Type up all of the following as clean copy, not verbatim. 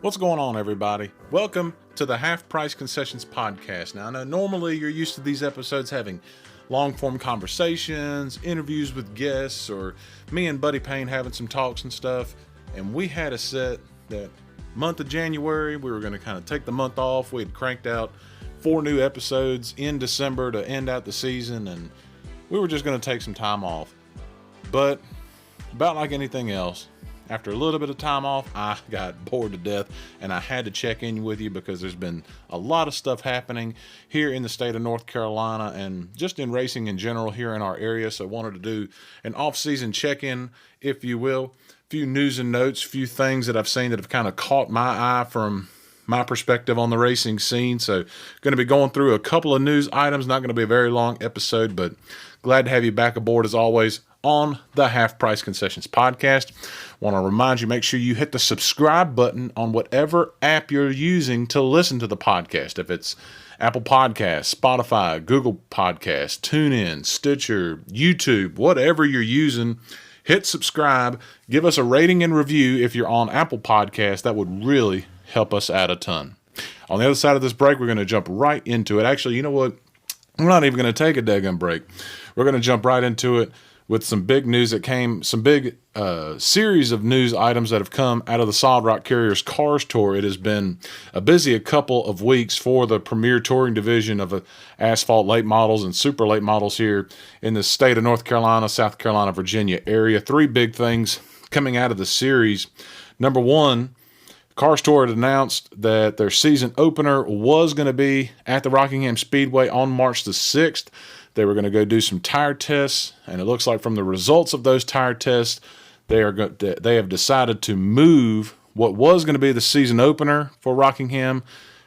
What's going on, everybody? Welcome to the Half Price Concessions podcast. Now, I know normally you're used to these episodes having long-form conversations, interviews with guests, or me and Buddy Payne having some talks and stuff. And we had a set that month of January, we were going to kind of take the month off. We had cranked out 4 new episodes in December to end out the season, and we were just going to take some time off. But about like anything else, after a little bit of time off, I got bored to death, and I had to check in with you because there's been a lot of stuff happening here in the state of North Carolina and just in racing in general here in our area. So I wanted to do an off-season check-in, if you will. A few news and notes, a few things that I've seen that have kind of caught my eye from my perspective on the racing scene. So going to be going through a couple of news items. Not going to be a very long episode, but glad to have you back aboard as always on the Half Price Concessions podcast. Want to remind you, make sure you hit the subscribe button on whatever app you're using to listen to the podcast. If it's Apple Podcasts, Spotify, Google Podcasts, TuneIn, Stitcher, YouTube, whatever you're using, hit subscribe. Give us a rating and review if you're on Apple Podcasts. That would really help us out a ton. On the other side of this break, we're going to jump right into it. Actually, you know what? We're not even going to take a daggum break. We're going to jump right into it with some big news that came, some big series of news items that have come out of the Solid Rock Carriers Cars Tour. It has been a busy couple of weeks for the premier touring division of asphalt late models and super late models here in the state of North Carolina, South Carolina, Virginia area. 3 big things coming out of the series. Number one, Cars Tour had announced that their season opener was going to be at the Rockingham Speedway on March the 6th. They were going to go do some tire tests, and it looks like from the results of those tire tests, they have decided to move what was going to be the season opener for Rockingham.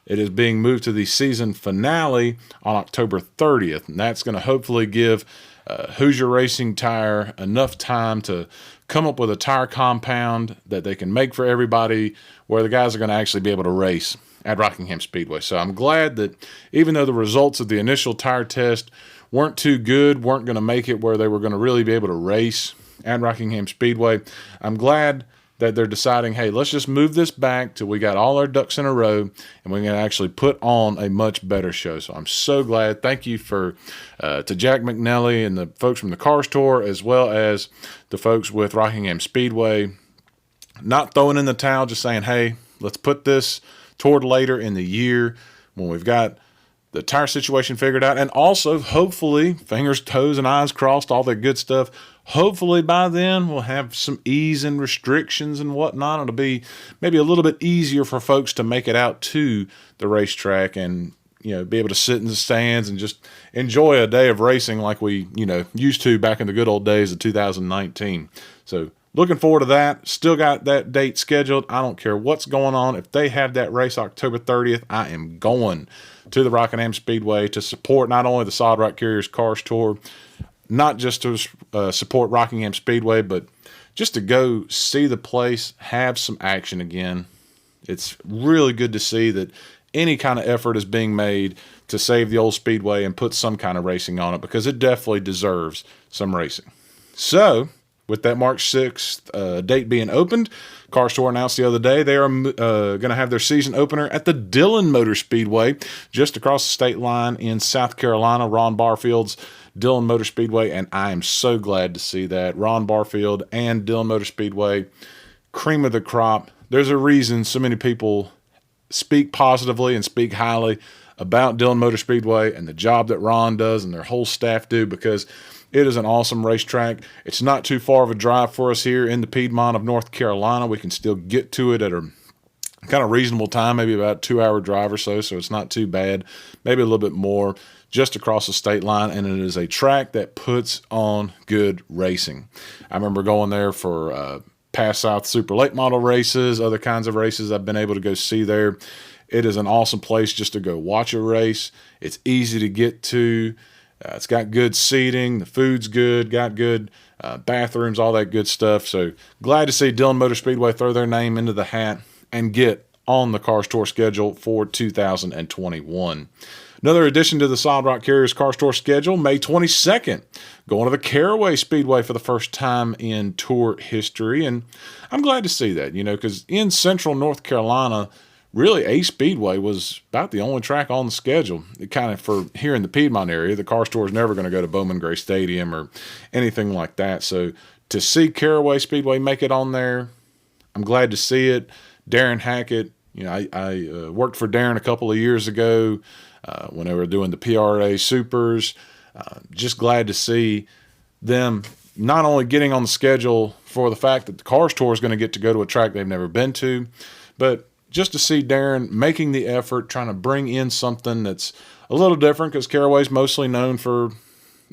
It is being moved to the season finale on October 30th, and that's going to hopefully give Hoosier Racing Tire enough time to come up with a tire compound that they can make for everybody where the guys are going to actually be able to race at Rockingham Speedway. So I'm glad that even though the results of the initial tire test weren't too good, weren't going to make it where they were going to really be able to race at Rockingham Speedway, I'm glad that they're deciding, hey, let's just move this back till we got all our ducks in a row and we can actually put on a much better show. So I'm so glad. Thank you to Jack McNally and the folks from the Cars Tour, as well as the folks with Rockingham Speedway, not throwing in the towel, just saying, hey, let's put this toward later in the year when we've got the tire situation figured out, and also hopefully, fingers, toes, and eyes crossed, all that good stuff, hopefully by then we'll have some ease in restrictions and whatnot. It'll be maybe a little bit easier for folks to make it out to the racetrack and, you know, be able to sit in the stands and just enjoy a day of racing like we, used to back in the good old days of 2019. So looking forward to that. Still got that date scheduled. I don't care what's going on. If they have that race October 30th, I am going to the Rockingham Speedway to support not only the Solid Rock Carriers Cars Tour, not just to support Rockingham Speedway, but just to go see the place, have some action again. It's really good to see that any kind of effort is being made to save the old Speedway and put some kind of racing on it, because it definitely deserves some racing. So, with that March 6th date being opened, Cars Tour announced the other day they are going to have their season opener at the Dillon Motor Speedway, just across the state line in South Carolina, Ron Barfield's Dillon Motor Speedway, and I am so glad to see that. Ron Barfield and Dillon Motor Speedway, cream of the crop. There's a reason so many people speak positively and speak highly about Dillon Motor Speedway and the job that Ron does and their whole staff do, because it is an awesome racetrack. It's not too far of a drive for us here in the Piedmont of North Carolina. We can still get to it at a kind of reasonable time, maybe about a 2-hour drive or so it's not too bad, maybe a little bit more, just across the state line, and it is a track that puts on good racing. I remember going there for Pass South Super Late Model races, other kinds of races I've been able to go see there. It is an awesome place just to go watch a race. It's easy to get to. It's got good seating. The food's good. Got good bathrooms, all that good stuff. So glad to see Dillon Motor Speedway throw their name into the hat and get on the Cars Tour schedule for 2021. Another addition to the Solid Rock Carriers Car Tour schedule, May 22nd, going to the Caraway Speedway for the first time in Tour history. And I'm glad to see that, because in central North Carolina, really A Speedway was about the only track on the schedule. It kind of, for here in the Piedmont area, the Car Tour is never going to go to Bowman Gray Stadium or anything like that. So to see Caraway Speedway make it on there, I'm glad to see it. Darren Hackett, I worked for Darren a couple of years ago when they were doing the PRA Supers. Just glad to see them not only getting on the schedule for the fact that the Cars Tour is going to get to go to a track they've never been to, but just to see Darren making the effort, trying to bring in something that's a little different, because Caraway's mostly known for,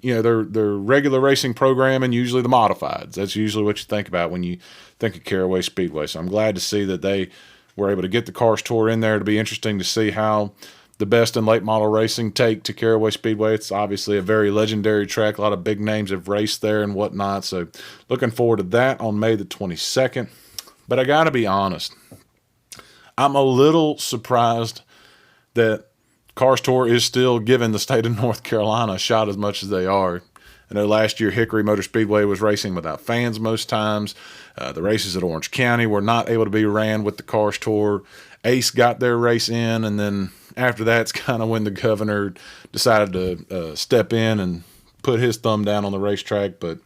their regular racing program and usually the modifieds. That's usually what you think about when you think of Caraway Speedway. So I'm glad to see that they were able to get the Cars Tour in there. It'll be interesting to see how the best in late model racing take to Caraway Speedway. It's obviously a very legendary track. A lot of big names have raced there and whatnot. So looking forward to that on May the 22nd. But I got to be honest, I'm a little surprised that Cars Tour is still giving the state of North Carolina a shot as much as they are. I know last year Hickory Motor Speedway was racing without fans most times. The races at Orange County were not able to be ran with the Cars Tour. Ace got their race in, and then after that's kind of when the governor decided to step in and put his thumb down on the racetrack. But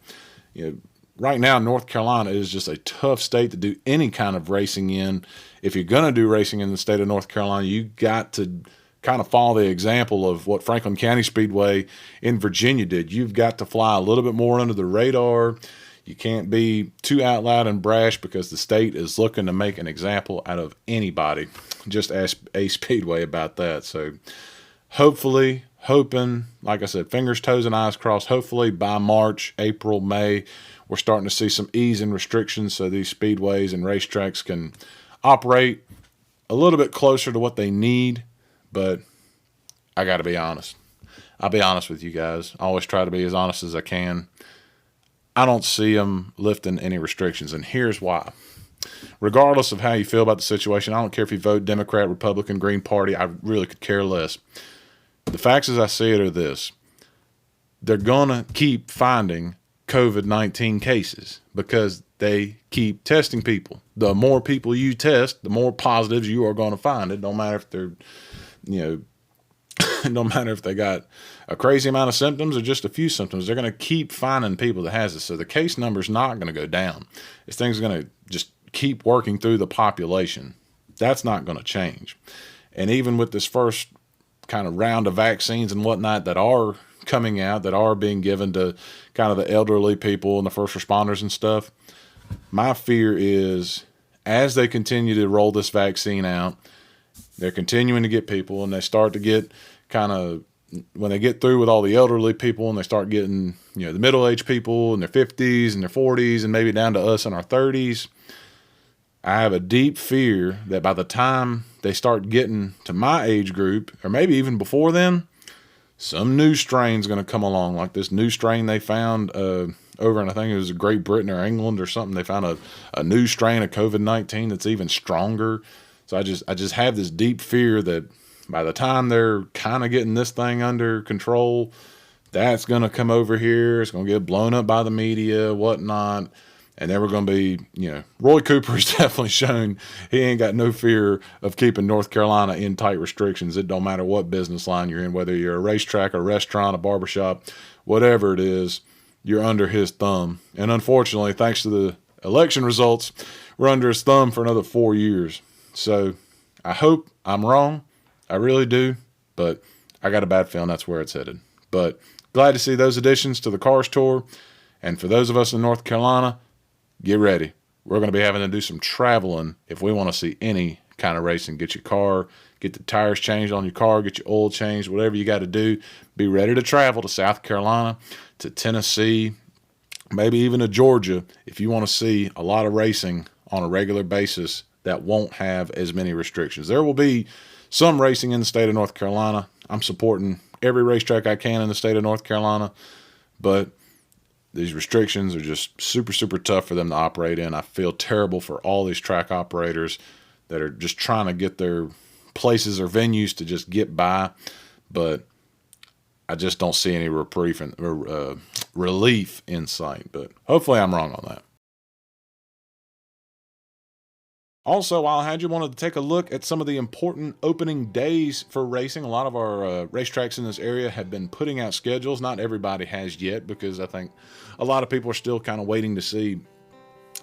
right now North Carolina is just a tough state to do any kind of racing in. If you're going to do racing in the state of North Carolina, you got to kind of follow the example of what Franklin County Speedway in Virginia did. You've got to fly a little bit more under the radar. You can't be too out loud and brash, because the state is looking to make an example out of anybody. Just ask A Speedway about that. So hoping, like I said, fingers, toes, and eyes crossed, hopefully by March, April, May, we're starting to see some ease in restrictions so these speedways and racetracks can operate a little bit closer to what they need. But I got to be honest. I'll be honest with you guys. I always try to be as honest as I can. I don't see them lifting any restrictions, and here's why. Regardless of how you feel about the situation, I don't care if you vote Democrat, Republican, Green Party, I really could care less. The facts as I see it are this. They're going to keep finding COVID-19 cases because they keep testing people. The more people you test, the more positives you are going to find. It don't matter if they're, it don't matter if they got a crazy amount of symptoms or just a few symptoms. They're going to keep finding people that has it. So the case number is not going to go down. This thing's going to just keep working through the population. That's not going to change. And even with this first kind of round of vaccines and whatnot that are coming out, that are being given to kind of the elderly people and the first responders and stuff, my fear is as they continue to roll this vaccine out, they're continuing to get people, and they start to get kind of, when they get through with all the elderly people and they start getting, the middle-aged people in their 50s and their 40s and maybe down to us in our 30s, I have a deep fear that by the time they start getting to my age group, or maybe even before then, some new strain's going to come along, like this new strain they found over in, I think it was Great Britain or England or something. They found a new strain of COVID-19 that's even stronger. So I just have this deep fear that by the time they're kind of getting this thing under control, that's going to come over here. It's going to get blown up by the media, whatnot. And then we're going to be, Roy Cooper has definitely shown he ain't got no fear of keeping North Carolina in tight restrictions. It don't matter what business line you're in, whether you're a racetrack, a restaurant, a barbershop, whatever it is, you're under his thumb. And unfortunately, thanks to the election results, we're under his thumb for another 4 years. So I hope I'm wrong. I really do. But I got a bad feeling that's where it's headed. But glad to see those additions to the Cars Tour. And for those of us in North Carolina, get ready. We're going to be having to do some traveling if we want to see any kind of racing. Get your car, get the tires changed on your car, get your oil changed, whatever you got to do. Be ready to travel to South Carolina, to Tennessee, maybe even to Georgia if you want to see a lot of racing on a regular basis that won't have as many restrictions. There will be some racing in the state of North Carolina. I'm supporting every racetrack I can in the state of North Carolina, but these restrictions are just super, super tough for them to operate in. I feel terrible for all these track operators that are just trying to get their places or venues to just get by. But I just don't see any relief in sight. But hopefully I'm wrong on that. Also, while I had you, wanted to take a look at some of the important opening days for racing. A lot of our racetracks in this area have been putting out schedules. Not everybody has yet, because I think a lot of people are still kind of waiting to see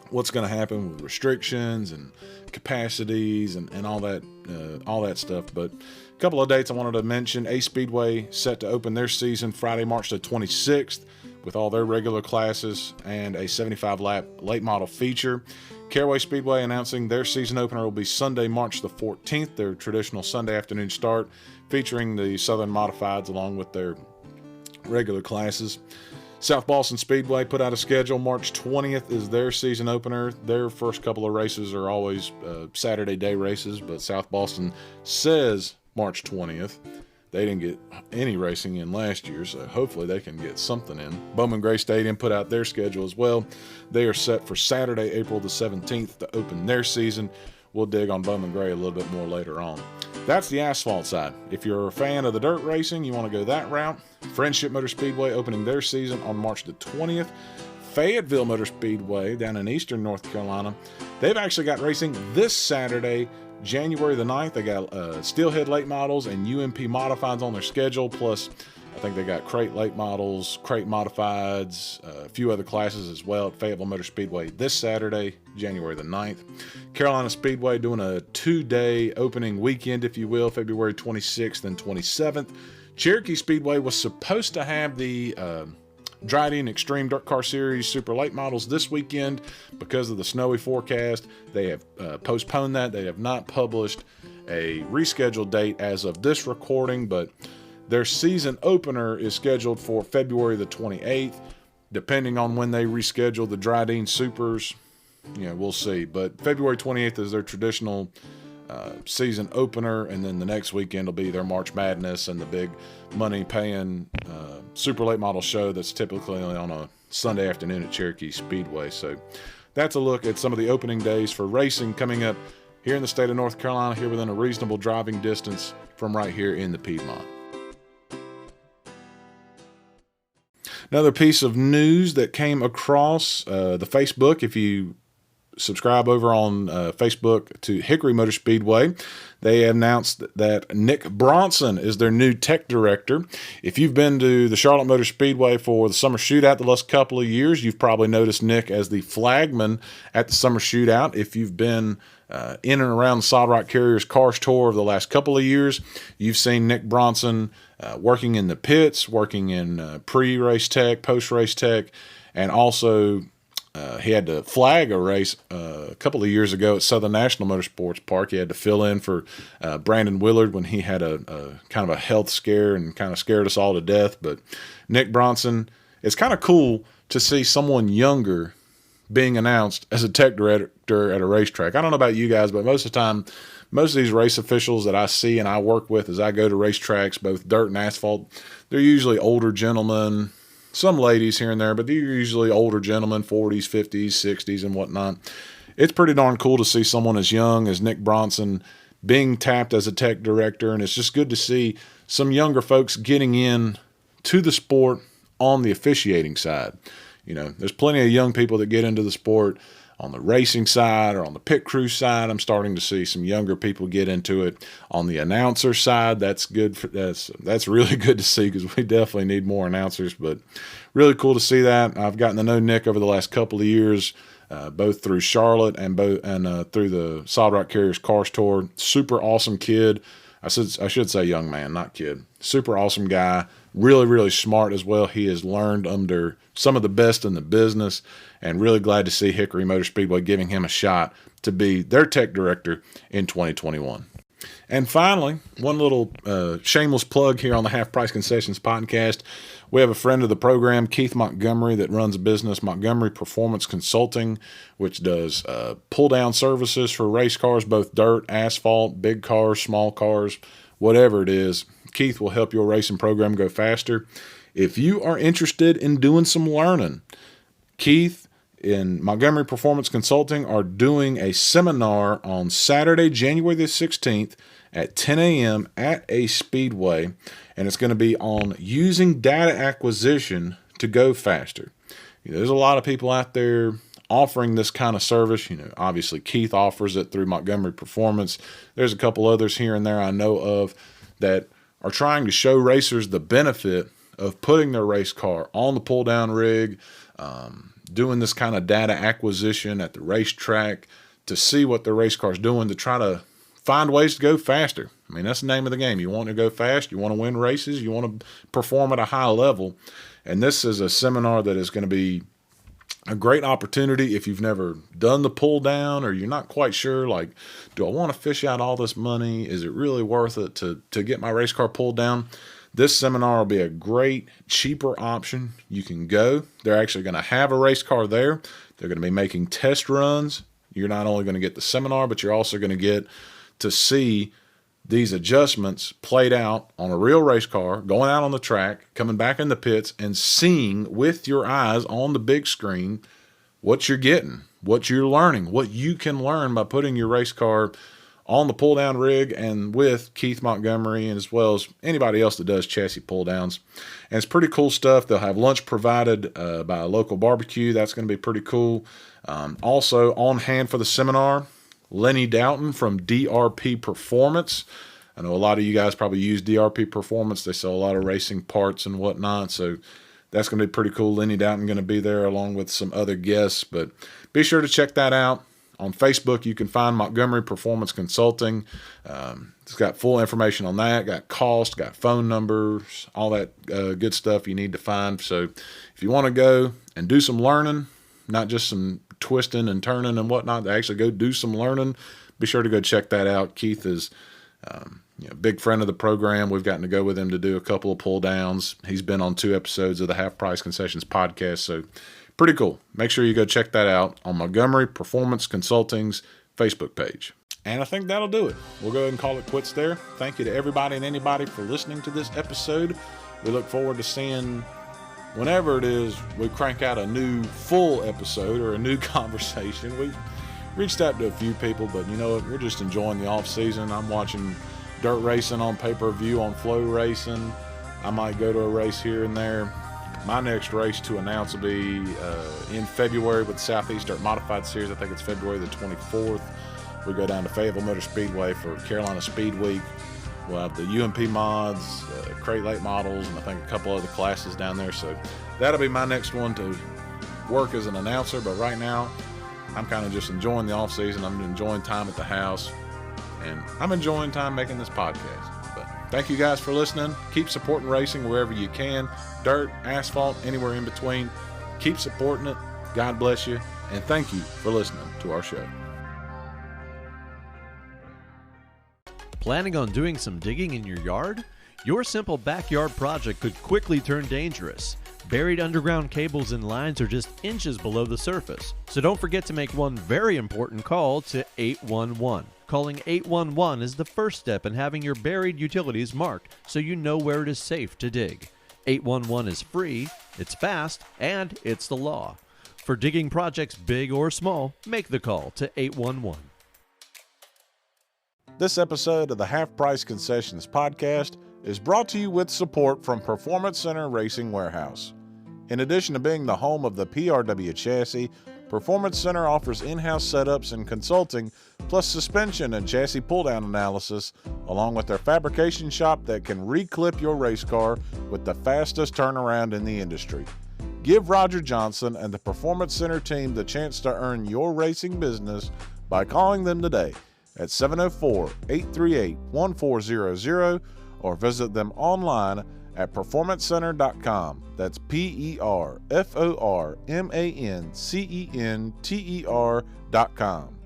what's going to happen with restrictions and capacities and all that stuff. But a couple of dates I wanted to mention. A Speedway set to open their season Friday, March the 26th with all their regular classes and a 75-lap late model feature. Caraway Speedway announcing their season opener will be Sunday, March the 14th, their traditional Sunday afternoon start, featuring the Southern Modifieds along with their regular classes. South Boston Speedway put out a schedule. March 20th is their season opener. Their first couple of races are always Saturday day races, but South Boston says March 20th. They didn't get any racing in last year, so hopefully they can get something in. Bowman Gray Stadium put out their schedule as well. They are set for Saturday, April the 17th to open their season. We'll dig on Bowman Gray a little bit more later on. That's the asphalt side. If you're a fan of the dirt racing, you want to go that route. Friendship Motor Speedway opening their season on March the 20th. Fayetteville Motor Speedway down in eastern North Carolina, they've actually got racing this Saturday, January the 9th. They got Steelhead late models and UMP modifieds on their schedule, plus I think they got crate late models, crate modifieds, a few other classes as well at Fayetteville Motor Speedway this Saturday, January the 9th. Carolina Speedway doing a 2-day opening weekend, if you will, February 26th and 27th. Cherokee Speedway was supposed to have the Dryden Extreme Dirt Car Series Super Late Models this weekend. Because of the snowy forecast, they have postponed that. They have not published a rescheduled date as of this recording, but their season opener is scheduled for February the 28th. Depending on when they reschedule the Dryden Supers, we'll see. But February 28th is their traditional season opener, and then the next weekend will be their March Madness and the big money-paying super late model show that's typically on a Sunday afternoon at Cherokee Speedway. So that's a look at some of the opening days for racing coming up here in the state of North Carolina, here within a reasonable driving distance from right here in the Piedmont. Another piece of news that came across the Facebook, if you subscribe over on Facebook to Hickory Motor Speedway, they announced that Nick Bronson is their new tech director. If you've been to the Charlotte Motor Speedway for the summer shootout the last couple of years, you've probably noticed Nick as the flagman at the summer shootout. If you've been in and around the Solid Rock Carriers Cars Tour over the last couple of years, you've seen Nick Bronson working in the pits, working in pre-race tech, post-race tech, and also he had to flag a race a couple of years ago at Southern National Motorsports Park. He had to fill in for Brandon Willard when he had a kind of a health scare and kind of scared us all to death. But Nick Bronson, it's kind of cool to see someone younger being announced as a tech director at a racetrack. I don't know about you guys, but most of the time, most of these race officials that I see and I work with as I go to racetracks, both dirt and asphalt, they're usually older gentlemen, some ladies here and there, but they're usually older gentlemen, 40s, 50s, 60s, and whatnot. It's pretty darn cool to see someone as young as Nick Bronson being tapped as a tech director, and it's just good to see some younger folks getting in to the sport on the officiating side. There's plenty of young people that get into the sport on the racing side or on the pit crew side. I'm starting to see some younger people get into it on the announcer side. That's good. That's really good to see, because we definitely need more announcers. But really cool to see that. I've gotten to know Nick over the last couple of years, both through Charlotte and through the Solid Rock Carriers Cars Tour. Super awesome kid. I should say young man, not kid. Super awesome guy. Really, really smart as well. He has learned under some of the best in the business, and really glad to see Hickory Motor Speedway giving him a shot to be their tech director in 2021. And finally, one little shameless plug here on the Half Price Concessions podcast. We have a friend of the program, Keith Montgomery, that runs a business, Montgomery Performance Consulting, which does pull-down services for race cars, both dirt, asphalt, big cars, small cars, whatever it is. Keith will help your racing program go faster. If you are interested in doing some learning, Keith in Montgomery Performance Consulting are doing a seminar on Saturday, January the 16th at 10 a.m. at a speedway, and it's going to be on using data acquisition to go faster. There's a lot of people out there offering this kind of service. Obviously Keith offers it through Montgomery Performance. There's a couple others here and there I know of that are trying to show racers the benefit of putting their race car on the pull-down rig, doing this kind of data acquisition at the racetrack to see what the race car is doing, to try to find ways to go faster. I mean, that's the name of the game. You want to go fast, you want to win races, you want to perform at a high level. And this is a seminar that is going to be a great opportunity if you've never done the pull down, or you're not quite sure, like, do I want to fish out all this money? Is it really worth it to get my race car pulled down? This seminar will be a great, cheaper option. You can go. They're actually going to have a race car there. They're going to be making test runs. You're not only going to get the seminar, but you're also going to get to see these adjustments played out on a real race car, going out on the track, coming back in the pits, and seeing with your eyes on the big screen what you're getting, what you're learning, what you can learn by putting your race car on the pull-down rig and with Keith Montgomery, and as well as anybody else that does chassis pull-downs. And it's pretty cool stuff. They'll have lunch provided by a local barbecue. That's going to be pretty cool. Also on hand for the seminar, Lenny Doughton from DRP Performance. I know a lot of you guys probably use DRP Performance. They sell a lot of racing parts and whatnot, so that's going to be pretty cool. Lenny Doughton going to be there along with some other guests, but be sure to check that out. On Facebook, you can find Montgomery Performance Consulting. It's got full information on that, got cost, got phone numbers, all that good stuff you need to find. So if you want to go and do some learning, not just some twisting and turning and whatnot, to actually go do some learning, be sure to go check that out. Keith is a big friend of the program. We've gotten to go with him to do a couple of pull downs. He's been on 2 episodes of the Half Price Concessions podcast, so pretty cool. Make sure you go check that out on Montgomery Performance Consulting's Facebook page. And I think that'll do it. We'll go ahead and call it quits there. Thank you to everybody and anybody for listening to this episode. We look forward to seeing whenever it is we crank out a new full episode or a new conversation. We've reached out to a few people, but you know what? We're just enjoying the off season. I'm watching dirt racing on pay-per-view on Flow Racing. I might go to a race here and there. My next race to announce will be in February with the Southeast Dirt Modified Series. I think it's February the 24th. We go down to Hickory Motor Speedway for Carolina Speed Week. We'll have the UMP mods, Crate Late models, and I think a couple other classes down there. So that'll be my next one to work as an announcer. But right now, I'm kind of just enjoying the off season. I'm enjoying time at the house, and I'm enjoying time making this podcast. But thank you guys for listening. Keep supporting racing wherever you can. Dirt, asphalt, anywhere in between. Keep supporting it. God bless you. And thank you for listening to our show. Planning on doing some digging in your yard? Your simple backyard project could quickly turn dangerous. Buried underground cables and lines are just inches below the surface. So don't forget to make one very important call to 811. Calling 811 is the first step in having your buried utilities marked so you know where it is safe to dig. 811 is free, it's fast, and it's the law. For digging projects big or small, make the call to 811. This episode of the Half Price Concessions podcast is brought to you with support from Performance Center Racing Warehouse. In addition to being the home of the PRW chassis, Performance Center offers in-house setups and consulting, plus suspension and chassis pull-down analysis, along with their fabrication shop that can reclip your race car with the fastest turnaround in the industry. Give Roger Johnson and the Performance Center team the chance to earn your racing business by calling them today at 704-838-1400 or visit them online at performancecenter.com. That's PERFORMANCENTER.com.